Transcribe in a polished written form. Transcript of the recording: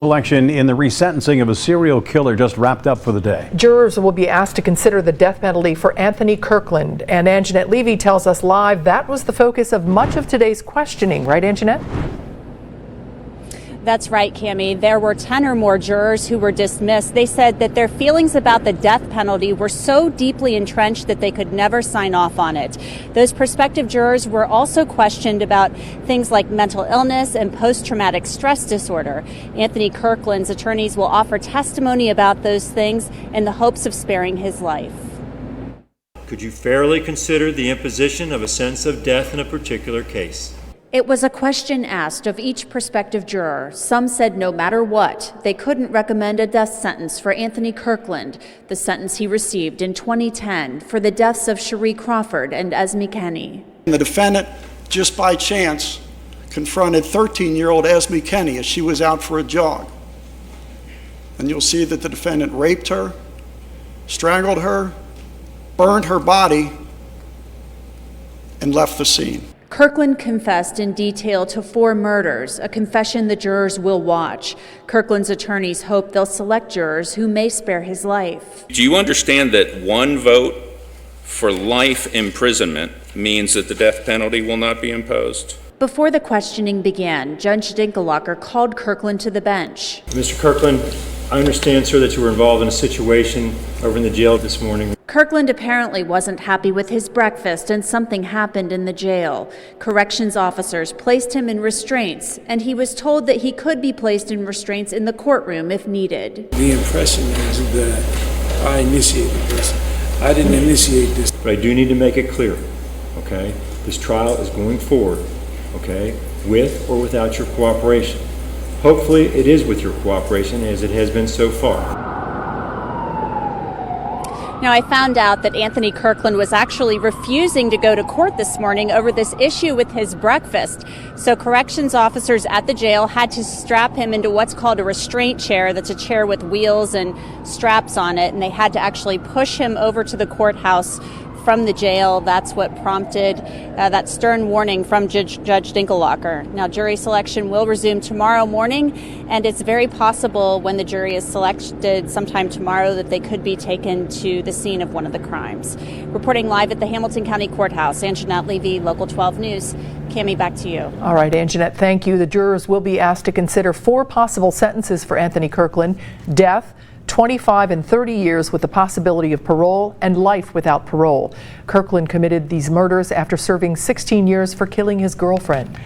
Election in the resentencing of a serial killer just wrapped up for the day. Jurors will be asked to consider the death penalty for Anthony Kirkland. And Anjanette Levy tells us live that was the focus of much of today's questioning. Right, Anjanette? That's right, Kimmy. There were 10 or more jurors who were dismissed. They said that their feelings about the death penalty were so deeply entrenched that they could never sign off on it. Those prospective jurors were also questioned about things like mental illness and post-traumatic stress disorder. Anthony Kirkland's attorneys will offer testimony about those things in the hopes of sparing his life. Could you fairly consider the imposition of a sentence of death in a particular case? It was a question asked of each prospective juror. Some said no matter what, they couldn't recommend a death sentence for Anthony Kirkland, the sentence he received in 2010 for the deaths of Sharee Crawford and Esme Kenney. The defendant, just by chance, confronted 13-year-old Esme Kenney as she was out for a jog. And you'll see that the defendant raped her, strangled her, burned her body, and left the scene. Kirkland confessed in detail to 4 murders, a confession the jurors will watch. Kirkland's attorneys hope they'll select jurors who may spare his life. Do you understand that one vote for life imprisonment means that the death penalty will not be imposed? Before the questioning began, Judge Dinkelacker called Kirkland to the bench. Mr. Kirkland, I understand, sir, that you were involved in a situation over in the jail this morning. Kirkland apparently wasn't happy with his breakfast and something happened in the jail. Corrections officers placed him in restraints, and he was told that he could be placed in restraints in the courtroom if needed. The impression is that I initiated this. I didn't initiate this. But I do need to make it clear, okay? This trial is going forward, okay, with or without your cooperation. Hopefully it is with your cooperation, as it has been so far. Now, I found out that Anthony Kirkland was actually refusing to go to court this morning over this issue with his breakfast. So corrections officers at the jail had to strap him into what's called a restraint chair. That's a chair with wheels and straps on it. And they had to actually push him over to the courthouse from the jail. That's what prompted that stern warning from Judge Dinkelacker. Now, jury selection will resume tomorrow morning, and it's very possible when the jury is selected sometime tomorrow that they could be taken to the scene of one of the crimes. Reporting live at the Hamilton County Courthouse, Anjanette Levy, Local 12 News. Kimmy, back to you. All right, Anjanette, thank you. The jurors will be asked to consider 4 possible sentences for Anthony Kirkland: death, 25 and 30 years with the possibility of parole, and life without parole. Kirkland committed these murders after serving 16 years for killing his girlfriend.